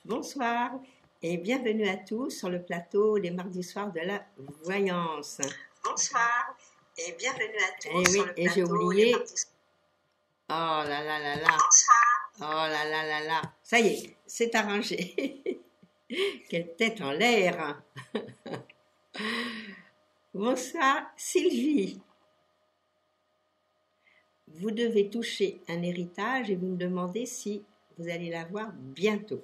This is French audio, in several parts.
Bonsoir et bienvenue à tous sur le plateau les mardis soirs de la voyance. Bonsoir et bienvenue à tous Et oui, sur le et j'ai plateau oublié. les mardis soirs. Oh là là là là. Bonsoir. Oh là là là là. Ça y est, c'est arrangé. Quelle tête en l'air. Bonsoir Sylvie. Vous devez toucher un héritage et vous me demandez si vous allez l'avoir bientôt.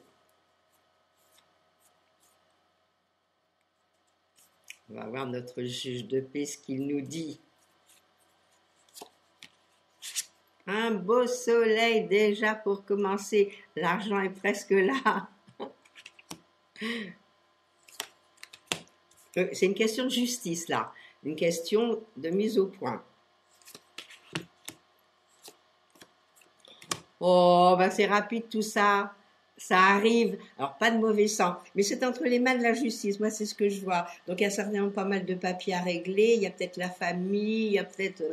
On va voir notre juge de paix ce qu'il nous dit. Un beau soleil déjà pour commencer. L'argent est presque là. C'est une question de justice là. Une question de mise au point. Oh, ben c'est rapide tout ça. Ça arrive. Alors, pas de mauvais sang. Mais c'est entre les mains de la justice. Moi, c'est ce que je vois. Donc, il y a certainement pas mal de papiers à régler. Il y a peut-être la famille. Il y a peut-être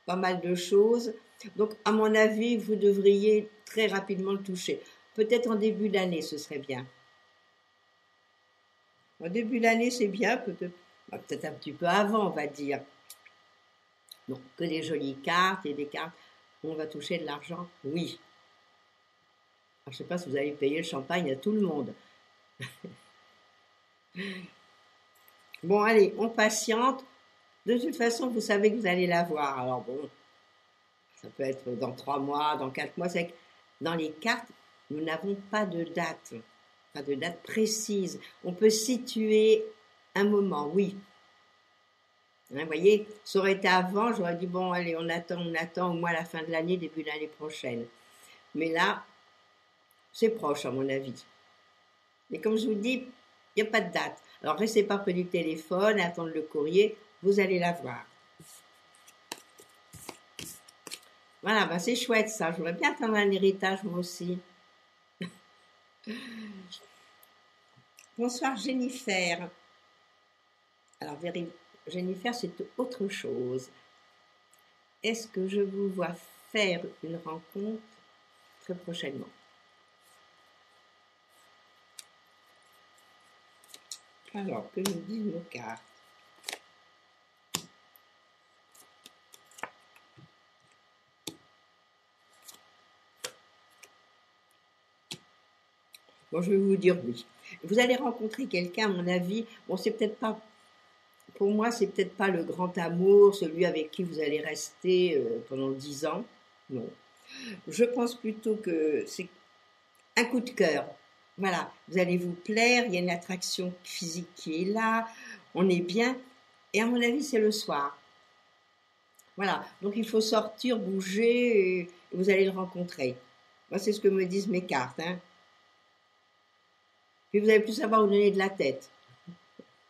pas mal de choses. Donc, à mon avis, vous devriez très rapidement le toucher. Peut-être en début d'année, ce serait bien. En début d'année, c'est bien. Peut-être un petit peu avant, on va dire. Donc, que des jolies cartes et des cartes. On va toucher de l'argent, oui. Alors, je ne sais pas si vous allez payer le champagne à tout le monde. Bon, allez, on patiente. De toute façon, vous savez que vous allez l'avoir. Alors bon, ça peut être dans 3 mois, dans 4 mois. C'est que dans les cartes, nous n'avons pas de date précise. On peut situer un moment, oui. Hein, vous voyez, ça aurait été avant, j'aurais dit, bon, allez, on attend au moins la fin de l'année, début de l'année prochaine. Mais là, c'est proche, à mon avis. Mais comme je vous dis, il n'y a pas de date. Alors, restez pas près du téléphone, attendre le courrier, vous allez l'avoir. Voilà, ben c'est chouette ça. Je voudrais bien attendre un héritage, moi aussi. Bonsoir, Jennifer. Alors, Jennifer, c'est autre chose. Est-ce que je vous vois faire une rencontre très prochainement? Alors, que nous disent nos cartes? Bon, je vais vous dire oui. Vous allez rencontrer quelqu'un, à mon avis, bon, c'est peut-être pas, pour moi, c'est peut-être pas le grand amour, celui avec qui vous allez rester pendant 10 ans. Non. Je pense plutôt que c'est un coup de cœur. Voilà, vous allez vous plaire, il y a une attraction physique qui est là, on est bien, et à mon avis, c'est le soir. Voilà, donc il faut sortir, bouger, et vous allez le rencontrer. Moi, c'est ce que me disent mes cartes. Hein. Puis vous allez plus savoir où donner de la tête.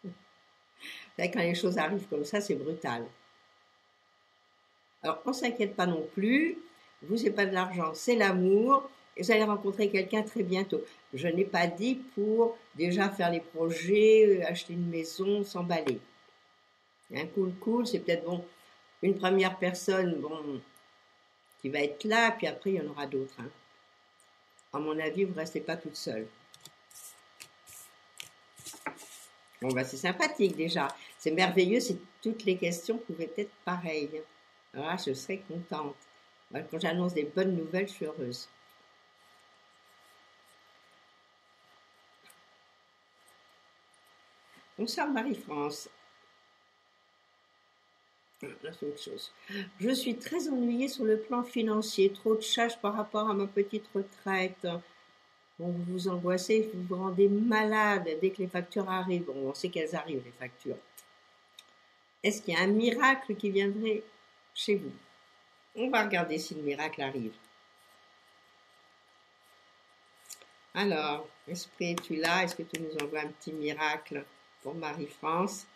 Là, quand les choses arrivent comme ça, c'est brutal. Alors, on ne s'inquiète pas non plus. Vous, c'est pas de l'argent, c'est l'amour. Et vous allez rencontrer quelqu'un très bientôt. Je n'ai pas dit pour déjà faire les projets, acheter une maison, s'emballer. Un cool, c'est peut-être bon. Une première personne, bon, qui va être là, puis après, il y en aura d'autres. Hein. À mon avis, vous ne restez pas toute seule. Bon, bah, c'est sympathique déjà. C'est merveilleux si toutes les questions pouvaient être pareilles. Alors, je serais contente. Quand j'annonce des bonnes nouvelles, je suis heureuse. Bonsoir Marie-France. Là, c'est autre chose. Je suis très ennuyée sur le plan financier. Trop de charges par rapport à ma petite retraite. Bon, vous vous angoissez, vous vous rendez malade dès que les factures arrivent. Bon, on sait qu'elles arrivent, les factures. Est-ce qu'il y a un miracle qui viendrait chez vous? On va regarder si le miracle arrive. Alors, esprit, es-tu là? Est-ce que tu nous envoies un petit miracle pour Marie-France?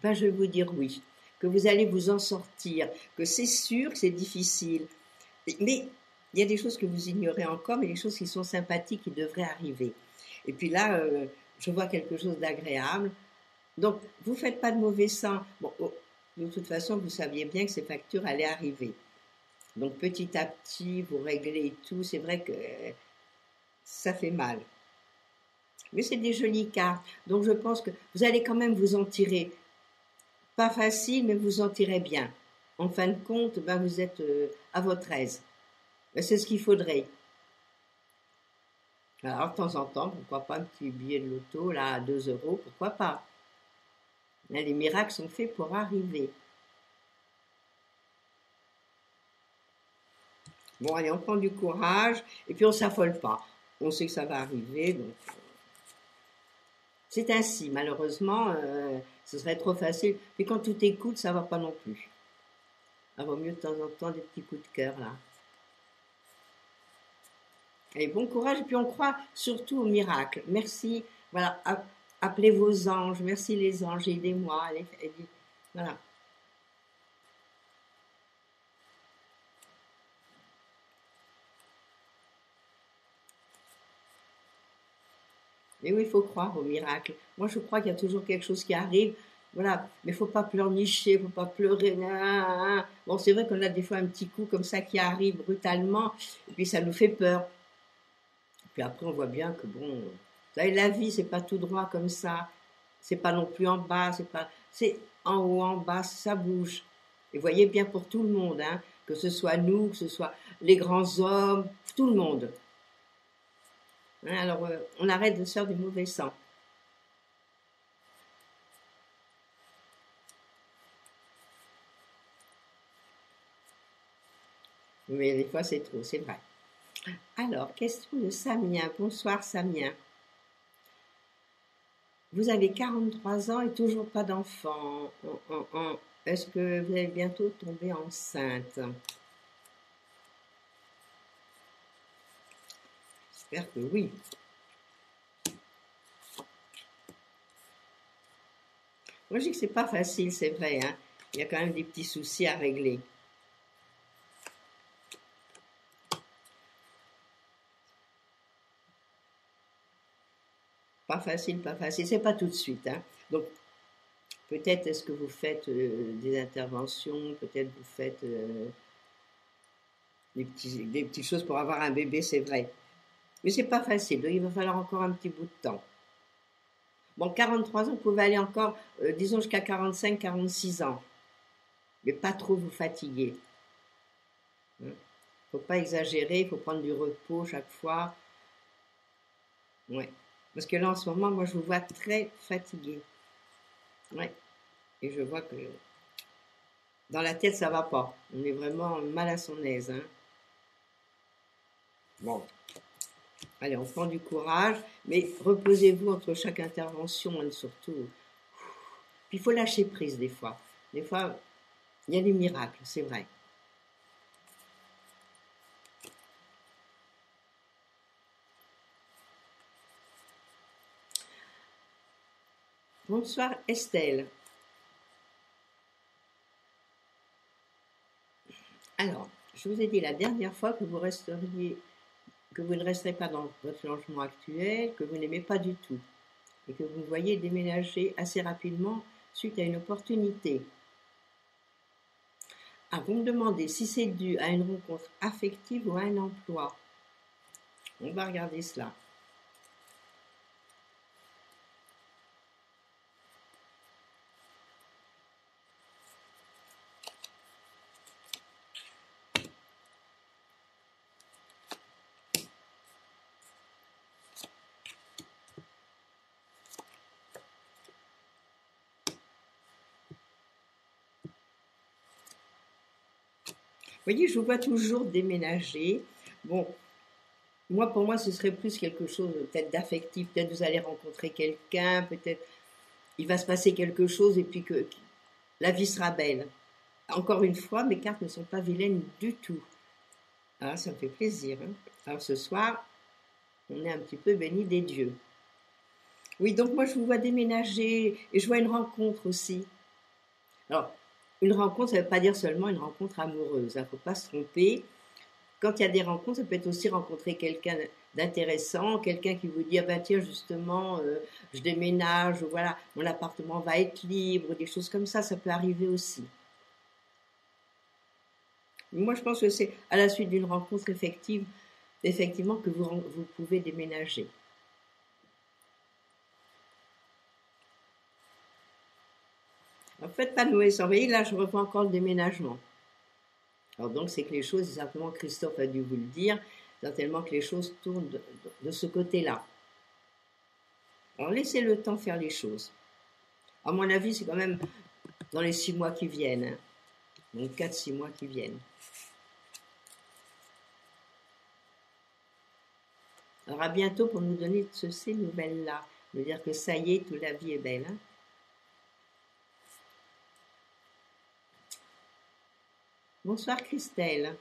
Ben, je vais vous dire oui, que vous allez vous en sortir, que c'est sûr que c'est difficile. Mais il y a des choses que vous ignorez encore, mais des choses qui sont sympathiques, qui devraient arriver. Et puis là, je vois quelque chose d'agréable. Donc, vous ne faites pas de mauvais sang. Bon, de toute façon, vous saviez bien que ces factures allaient arriver. Donc, petit à petit, vous réglez tout. C'est vrai que ça fait mal. Mais c'est des jolies cartes. Donc, je pense que vous allez quand même vous en tirer. Pas facile, mais vous en tirez bien. En fin de compte, ben, vous êtes à votre aise. C'est ce qu'il faudrait. Alors, de temps en temps, pourquoi pas un petit billet de loto, là, à 2 euros, pourquoi pas. Là, les miracles sont faits pour arriver. Bon, allez, on prend du courage, et puis on s'affole pas. On sait que ça va arriver, donc... C'est ainsi, malheureusement, ce serait trop facile. Puis quand tout écoute, ça va pas non plus. Il vaut mieux de temps en temps des petits coups de cœur, là. Allez, bon courage, et puis on croit surtout au miracle. Merci, voilà, appelez vos anges, merci les anges, aidez-moi, allez, voilà. Mais oui, il faut croire au miracle. Moi, je crois qu'il y a toujours quelque chose qui arrive. Voilà, mais il faut pas pleurnicher, faut pas pleurer. Bon, c'est vrai qu'on a des fois un petit coup comme ça qui arrive brutalement, et puis ça nous fait peur. Puis après, on voit bien que bon, vous savez, la vie, c'est pas tout droit comme ça. C'est pas non plus en bas, c'est en haut, en bas, ça bouge. Et voyez bien pour tout le monde, hein, que ce soit nous, que ce soit les grands hommes, tout le monde. Hein, alors, on arrête de se faire du mauvais sang. Mais des fois, c'est trop, c'est vrai. Alors, question de Samien. Bonsoir, Samien. Vous avez 43 ans et toujours pas d'enfant. Est-ce que vous allez bientôt tomber enceinte? J'espère que oui. Moi, je dis que c'est pas facile, c'est vrai, hein. Il y a quand même des petits soucis à régler. Pas facile, pas facile. C'est pas tout de suite, hein. Donc, peut-être est-ce que vous faites des interventions, peut-être vous faites des petites choses pour avoir un bébé, c'est vrai. Mais c'est pas facile, donc il va falloir encore un petit bout de temps. Bon, 43 ans, vous pouvez aller encore, disons jusqu'à 45, 46 ans. Mais pas trop vous fatiguer. Faut pas exagérer, il faut prendre du repos chaque fois. Ouais. Parce que là, en ce moment, moi, je vous vois très fatigué. Ouais. Et je vois que dans la tête, ça va pas. On est vraiment mal à son aise, hein. Bon. Allez, on prend du courage, mais reposez-vous entre chaque intervention, hein, surtout. Puis il faut lâcher prise des fois. Des fois, il y a des miracles, c'est vrai. Bonsoir Estelle. Alors, je vous ai dit la dernière fois que vous ne resterez pas dans votre logement actuel, que vous n'aimez pas du tout, et que vous voyez déménager assez rapidement suite à une opportunité. Ah, vous me demandez si c'est dû à une rencontre affective ou à un emploi. On va regarder cela. Vous voyez, je vous vois toujours déménager. Bon, pour moi, ce serait plus quelque chose peut-être d'affectif. Peut-être vous allez rencontrer quelqu'un, peut-être il va se passer quelque chose et puis que la vie sera belle. Encore une fois, mes cartes ne sont pas vilaines du tout. Ah, ça me fait plaisir, hein. Alors ce soir, on est un petit peu béni des dieux. Oui, donc moi je vous vois déménager et je vois une rencontre aussi. Alors, une rencontre, ça ne veut pas dire seulement une rencontre amoureuse, il ne faut pas se tromper. quand il y a des rencontres, ça peut être aussi rencontrer quelqu'un d'intéressant, quelqu'un qui vous dit, ah ben tiens, justement, je déménage, voilà, mon appartement va être libre, des choses comme ça peut arriver aussi. Moi, je pense que c'est à la suite d'une rencontre effectivement, que vous pouvez déménager. Alors, faites pas de mauvais surveiller, là, je reprends encore le déménagement. Alors, donc, c'est que les choses, certainement, Christophe a dû vous le dire, certainement que les choses tournent de ce côté-là. Alors, laissez le temps faire les choses. À mon avis, c'est quand même dans les 6 mois qui viennent. Hein. Donc, 4-6 mois qui viennent. Alors, à bientôt pour nous donner ces nouvelles-là. Nous dire que ça y est, toute la vie est belle. Hein. Bonsoir Christelle.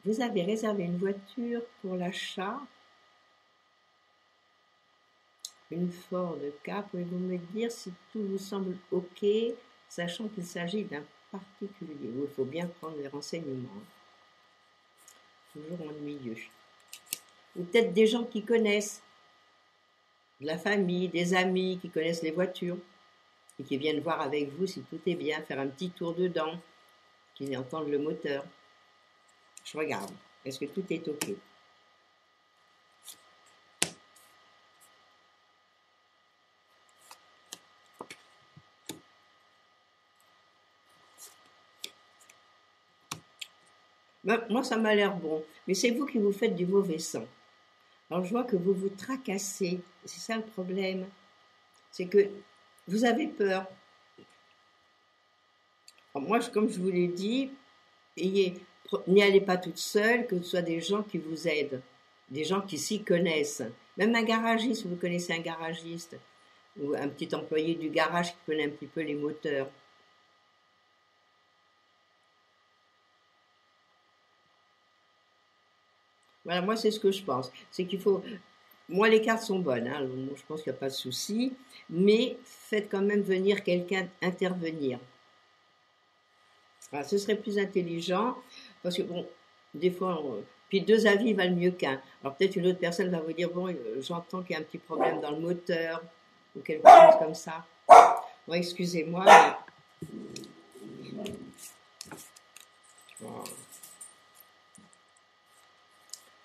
Vous avez réservé une voiture pour l'achat, une Ford Ka. Pouvez-vous me dire si tout vous semble OK, sachant qu'il s'agit d'un particulier? Il faut bien prendre les renseignements. Toujours ennuyeux. Ou peut-être des gens qui connaissent, de la famille, des amis qui connaissent les voitures et qui viennent voir avec vous si tout est bien, faire un petit tour dedans, qu'ils entendent le moteur. Je regarde. Est-ce que tout est OK? Ben, moi, ça m'a l'air bon. Mais c'est vous qui vous faites du mauvais sang. Alors, je vois que vous vous tracassez. C'est ça le problème. C'est que vous avez peur. Alors, moi, comme je vous l'ai dit, n'y allez pas toute seule, que ce soit des gens qui vous aident, des gens qui s'y connaissent. Même un garagiste, vous connaissez un garagiste, ou un petit employé du garage qui connaît un petit peu les moteurs. Voilà, moi c'est ce que je pense. C'est qu'il faut... Moi les cartes sont bonnes, hein, je pense qu'il n'y a pas de souci, mais faites quand même venir quelqu'un intervenir. Voilà, ce serait plus intelligent, parce que bon, des fois, puis 2 avis valent mieux qu'un. Alors peut-être une autre personne va vous dire, bon, j'entends qu'il y a un petit problème dans le moteur, ou quelque chose comme ça. Bon, excusez-moi. Mais... Wow.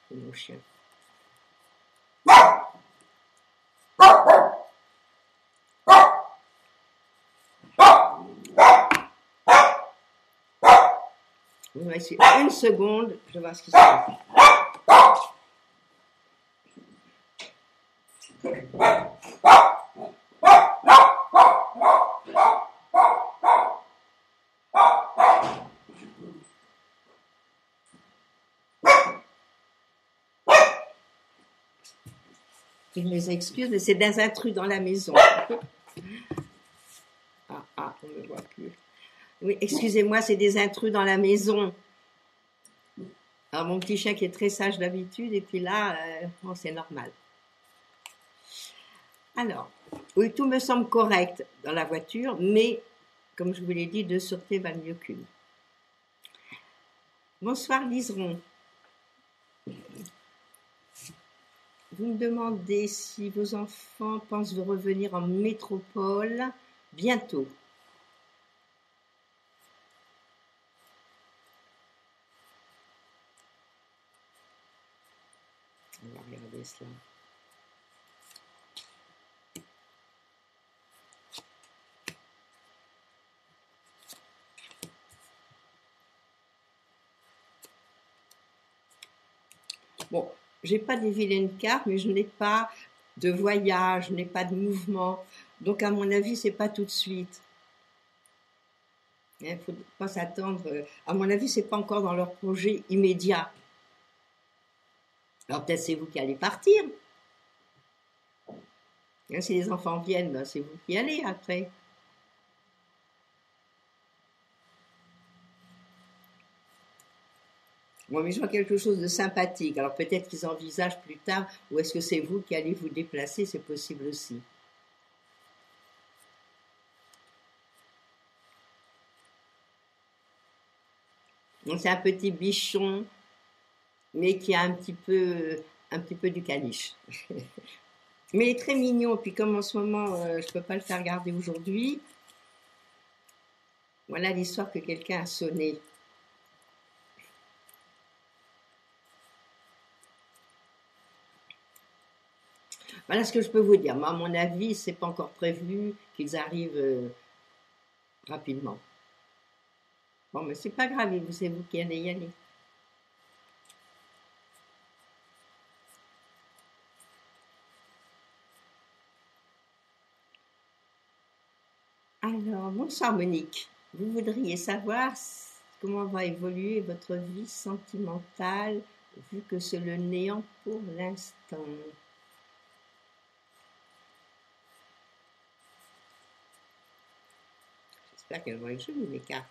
C'est mon chien. On va essayer une seconde, je vais voir ce qui se passe. Je mes excuses, mais c'est des intrus dans la maison. Ah, on ne me voit plus. Oui, excusez-moi, c'est des intrus dans la maison. Alors, mon petit chien qui est très sage d'habitude, et puis là, bon, c'est normal. Alors, oui, tout me semble correct dans la voiture, mais, comme je vous l'ai dit, 2 sûretés valent mieux qu'une. Bonsoir, Liseron. Vous me demandez si vos enfants pensent de revenir en métropole bientôt. On va regarder cela. Bon, j'ai pas des vilaines cartes, mais je n'ai pas de voyage, je n'ai pas de mouvement. Donc, à mon avis, c'est pas tout de suite. Il ne faut pas s'attendre. À mon avis, c'est pas encore dans leur projet immédiat. Alors, peut-être c'est vous qui allez partir. Si les enfants viennent, ben, c'est vous qui allez après. Bon, mais je vois quelque chose de sympathique. Alors peut-être qu'ils envisagent plus tard, ou est-ce que c'est vous qui allez vous déplacer? C'est possible aussi. Donc, c'est un petit bichon, mais qui a un petit peu du caniche. Mais il est très mignon. Puis comme en ce moment, je ne peux pas le faire garder aujourd'hui, voilà l'histoire que quelqu'un a sonné. Voilà ce que je peux vous dire. Moi, à mon avis, c'est pas encore prévu qu'ils arrivent rapidement. Bon, mais c'est pas grave, c'est vous qui allez y aller. Alors, bonsoir Monique. Vous voudriez savoir comment va évoluer votre vie sentimentale vu que c'est le néant pour l'instant. J'espère qu'elles vont être jolies, mes cartes.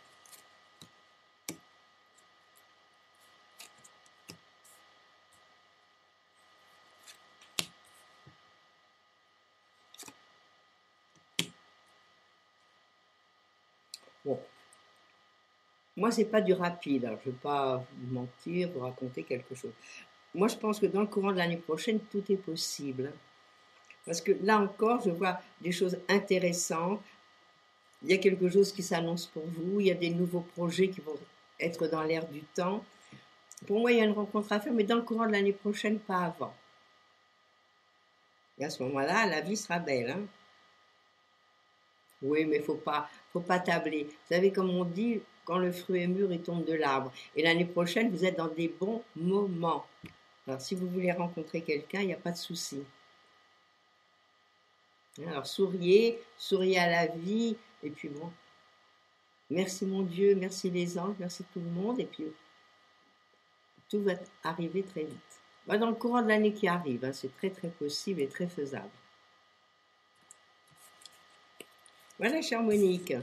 Bon. Moi, c'est pas du rapide. Alors, je ne vais pas vous mentir, vous raconter quelque chose. Moi, je pense que dans le courant de l'année prochaine, tout est possible. Parce que là encore, je vois des choses intéressantes. Il y a quelque chose qui s'annonce pour vous. Il y a des nouveaux projets qui vont être dans l'air du temps. Pour moi, il y a une rencontre à faire, mais dans le courant de l'année prochaine, pas avant. Et à ce moment-là, la vie sera belle. Hein. Oui, mais faut pas tabler. Vous savez, comme on dit, quand le fruit est mûr, il tombe de l'arbre. Et l'année prochaine, vous êtes dans des bons moments. Alors, si vous voulez rencontrer quelqu'un, il n'y a pas de souci. Alors, souriez à la vie. Et puis bon, merci mon Dieu, merci les anges, merci tout le monde. Et puis, tout va arriver très vite. Dans le courant de l'année qui arrive, hein, c'est très très possible et très faisable. Voilà, chère Monique.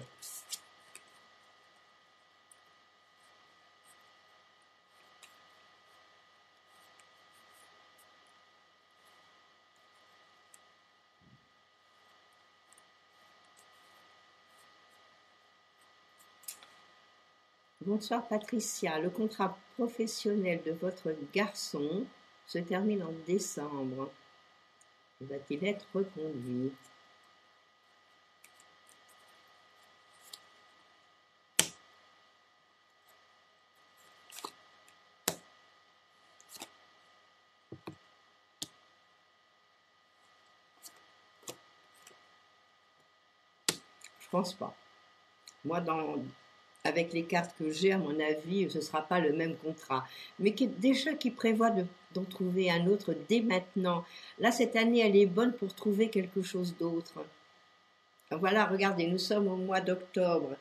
Bonsoir Patricia. Le contrat professionnel de votre garçon se termine en décembre. Va-t-il être reconduit? Je pense pas. Moi, avec les cartes que j'ai, à mon avis, ce ne sera pas le même contrat. Mais qui prévoit d'en trouver un autre dès maintenant. Là, cette année, elle est bonne pour trouver quelque chose d'autre. Voilà, regardez, nous sommes au mois d'octobre.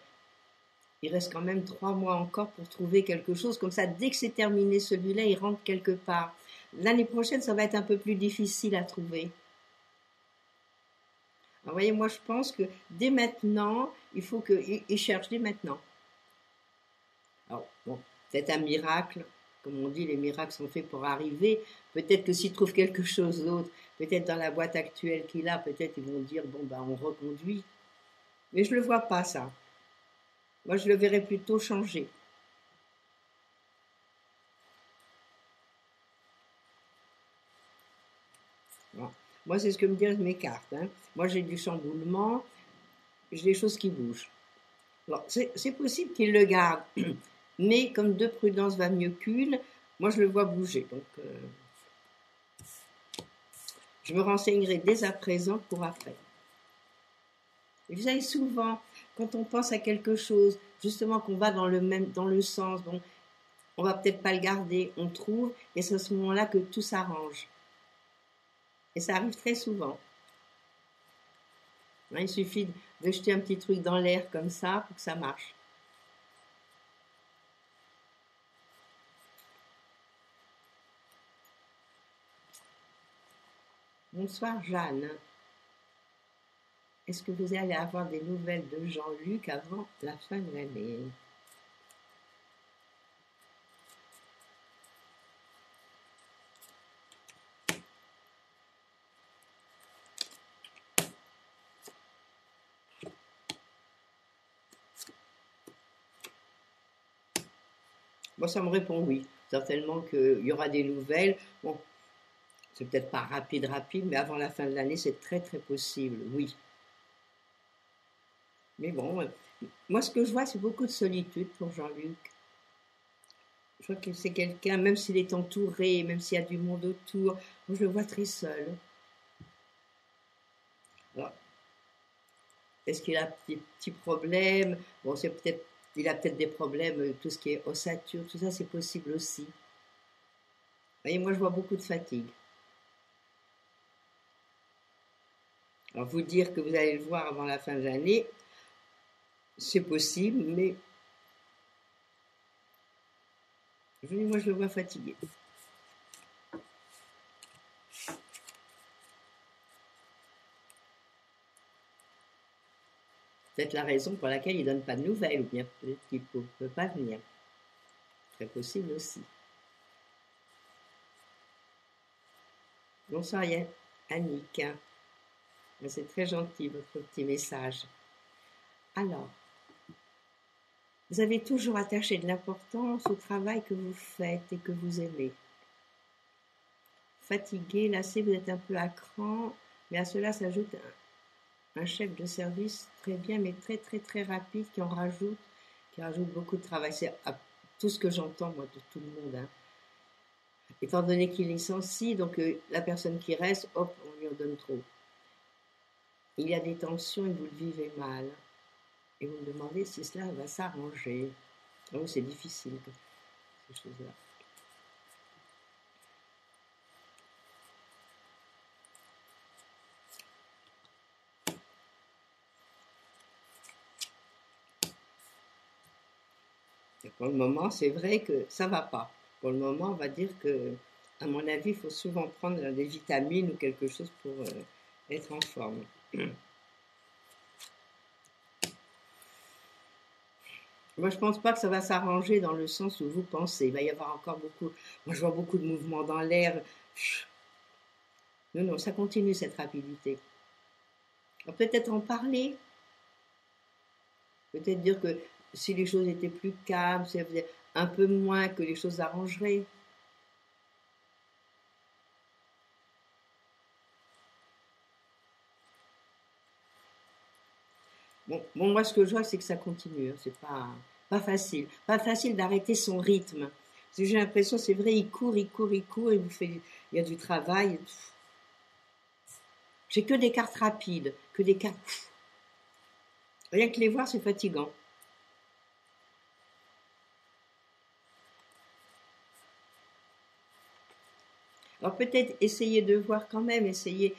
Il reste quand même 3 mois encore pour trouver quelque chose. Comme ça, dès que c'est terminé celui-là, il rentre quelque part. L'année prochaine, ça va être un peu plus difficile à trouver. Alors, voyez, moi, je pense que dès maintenant, il faut qu'il cherche dès maintenant. Alors, bon, peut-être un miracle. Comme on dit, les miracles sont faits pour arriver. Peut-être que s'il trouve quelque chose d'autre, peut-être dans la boîte actuelle qu'il a, peut-être ils vont dire, bon, ben, on reconduit. Mais je ne le vois pas, ça. Moi, je le verrais plutôt changer. Bon. Moi, c'est ce que me disent mes cartes. Hein. Moi, j'ai du chamboulement, j'ai des choses qui bougent. Alors, c'est possible qu'il le garde, mais comme deux prudences va mieux qu'une, moi, je le vois bouger. Donc, je me renseignerai dès à présent pour après. Et vous savez, souvent, quand on pense à quelque chose, justement qu'on va dans le sens, bon, on va peut-être pas le garder, on trouve, et c'est à ce moment-là que tout s'arrange. Et ça arrive très souvent. Hein, il suffit de jeter un petit truc dans l'air comme ça pour que ça marche. Bonsoir Jeanne. Est-ce que vous allez avoir des nouvelles de Jean-Luc avant la fin de l'année? Bon, ça me répond oui. Certainement qu'il y aura des nouvelles. Bon, c'est peut-être pas rapide, mais avant la fin de l'année, c'est très, très possible, oui. Mais bon, moi, ce que je vois, c'est beaucoup de solitude pour Jean-Luc. Je crois que c'est quelqu'un, même s'il est entouré, même s'il y a du monde autour, moi, je le vois très seul. Alors, est-ce qu'il a des petits problèmes? Bon, c'est peut-être, il a peut-être des problèmes, tout ce qui est ossature, tout ça, c'est possible aussi. Vous voyez, moi, je vois beaucoup de fatigue. Alors, vous dire que vous allez le voir avant la fin de l'année, c'est possible, mais moi, je le vois fatigué. Peut-être la raison pour laquelle il ne donne pas de nouvelles, ou bien peut-être qu'il ne peut pas venir. Très possible aussi. Bonsoir Annick. C'est très gentil votre petit message. Alors, vous avez toujours attaché de l'importance au travail que vous faites et que vous aimez. Fatigué, lassé, vous êtes un peu à cran, mais à cela s'ajoute un chef de service très bien, mais très très très rapide, qui rajoute beaucoup de travail. C'est tout ce que j'entends moi de tout le monde. Hein. Étant donné qu'il licencie, donc la personne qui reste, hop, on lui en donne trop. Il y a des tensions et vous le vivez mal. Et vous me demandez si cela va s'arranger. Oh, c'est difficile, ces choses-là. Et pour le moment, c'est vrai que ça ne va pas. Pour le moment, on va dire que, à mon avis, il faut souvent prendre des vitamines ou quelque chose pour être en forme. Moi, je ne pense pas que ça va s'arranger dans le sens où vous pensez. Il va y avoir encore beaucoup. Moi, je vois beaucoup de mouvements dans l'air. Non, ça continue cette rapidité. Peut-être en parler. Peut-être dire que si les choses étaient plus calmes, si elles faisaient un peu moins, que les choses s'arrangeraient. Bon, moi, ce que je vois, c'est que ça continue. Hein. C'est pas facile. Pas facile d'arrêter son rythme. Parce que j'ai l'impression, c'est vrai, il court, il y a du travail. J'ai que des cartes rapides, que des cartes. Rien que les voir, c'est fatigant. Alors peut-être essayer de voir quand même, essayer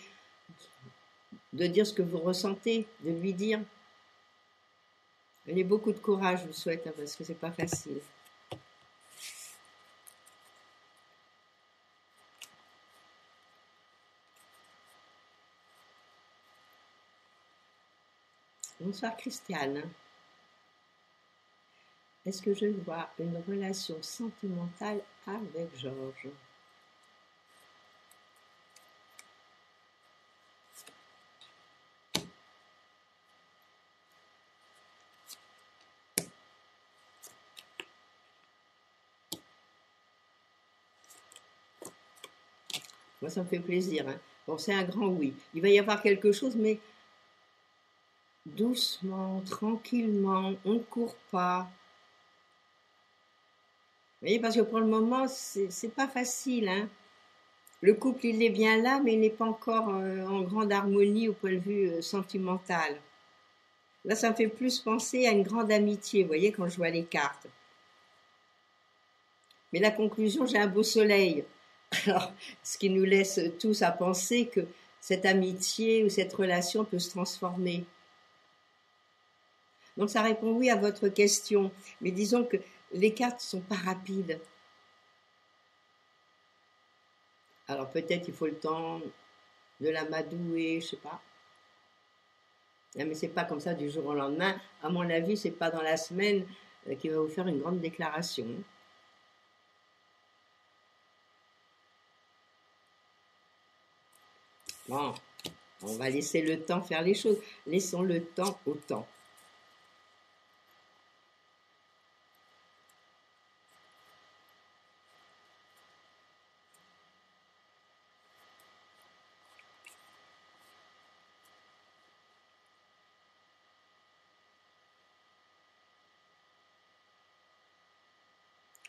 de dire ce que vous ressentez, de lui dire. Ayez beaucoup de courage, je vous souhaite, hein, parce que c'est pas facile. Bonsoir Christiane. Est-ce que je vois une relation sentimentale avec Georges? Moi, ça me fait plaisir. Hein. Bon, c'est un grand oui. Il va y avoir quelque chose, mais doucement, tranquillement, on ne court pas. Vous voyez, parce que pour le moment, c'est pas facile. Hein. Le couple, il est bien là, mais il n'est pas encore en grande harmonie au point de vue sentimental. Là, ça me fait plus penser à une grande amitié, vous voyez, quand je vois les cartes. Mais la conclusion, j'ai un beau soleil. Alors, ce qui nous laisse tous à penser que cette amitié ou cette relation peut se transformer. Donc, ça répond oui à votre question. Mais disons que les cartes ne sont pas rapides. Alors, peut-être il faut le temps de l'amadouer, je sais pas. Mais c'est pas comme ça du jour au lendemain. À mon avis, c'est pas dans la semaine qu'il va vous faire une grande déclaration. Bon, on va laisser le temps faire les choses. Laissons le temps au temps.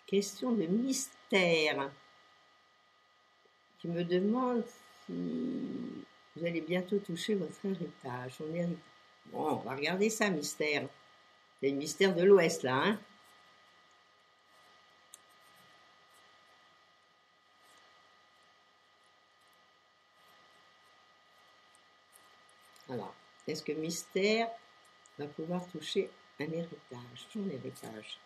question de mystère qui me demande si vous allez bientôt toucher votre héritage. Bon, on va regarder ça, mystère. C'est le mystère de l'Ouest, là, hein. Alors, est-ce que mystère va pouvoir toucher un héritage, son héritage?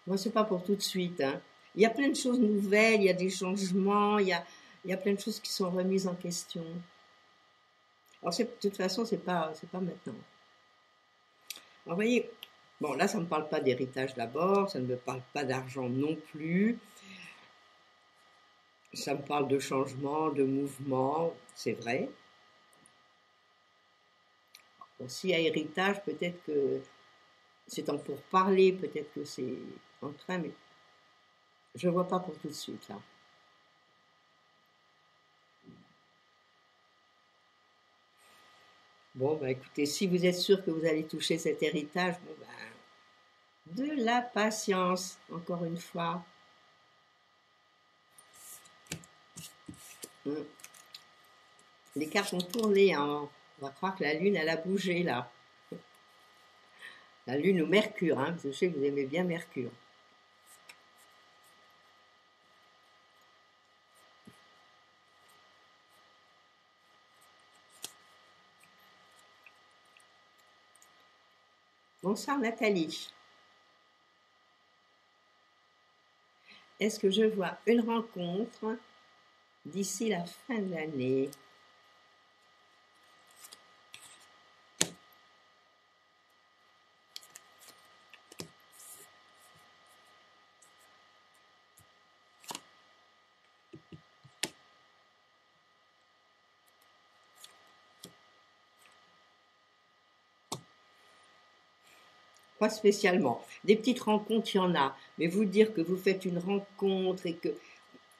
Moi, c'est pas pour tout de suite, hein. Il y a plein de choses nouvelles, il y a des changements, il y a plein de choses qui sont remises en question. Alors, de toute façon, c'est pas maintenant. Alors, vous voyez, bon, là, ça ne me parle pas d'héritage d'abord, ça ne me parle pas d'argent non plus. Ça me parle de changement, de mouvement, c'est vrai. Bon, s'il y a héritage, peut-être que c'est en pourparler, peut-être que c'est en train, mais je ne vois pas pour tout de suite, là. Bon, bah écoutez, si vous êtes sûr que vous allez toucher cet héritage, bon, bah, de la patience, encore une fois. Les cartes ont tourné, hein. On va croire que la Lune, elle a bougé, là. La Lune ou Mercure, hein, parce que je sais que vous aimez bien Mercure. Bonsoir Nathalie. Est-ce que je vois une rencontre d'ici la fin de l'année? Pas spécialement. Des petites rencontres, il y en a. Mais vous dire que vous faites une rencontre et que...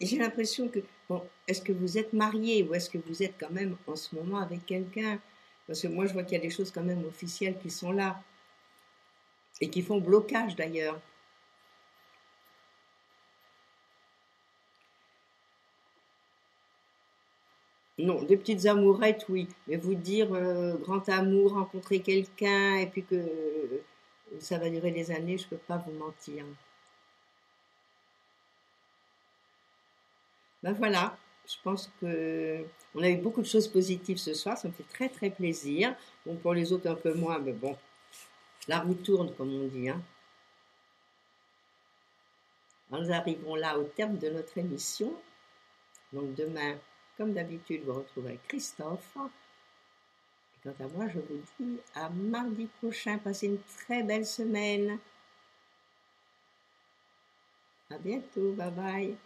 Et j'ai l'impression que... Bon, est-ce que vous êtes marié ou est-ce que vous êtes quand même en ce moment avec quelqu'un? Parce que moi, je vois qu'il y a des choses quand même officielles qui sont là. Et qui font blocage d'ailleurs. Non, des petites amourettes, oui. Mais vous dire grand amour, rencontrer quelqu'un et puis que ça va durer des années, je peux pas vous mentir. Ben voilà, je pense que on a eu beaucoup de choses positives ce soir, ça me fait très très plaisir. Bon, pour les autres un peu moins, mais bon, la roue tourne comme on dit, hein. Alors, nous arrivons là au terme de notre émission. Donc demain, comme d'habitude, vous retrouverez Christophe. Et quant à moi, je vous dis à mardi prochain. Passez une très belle semaine. À bientôt, bye bye.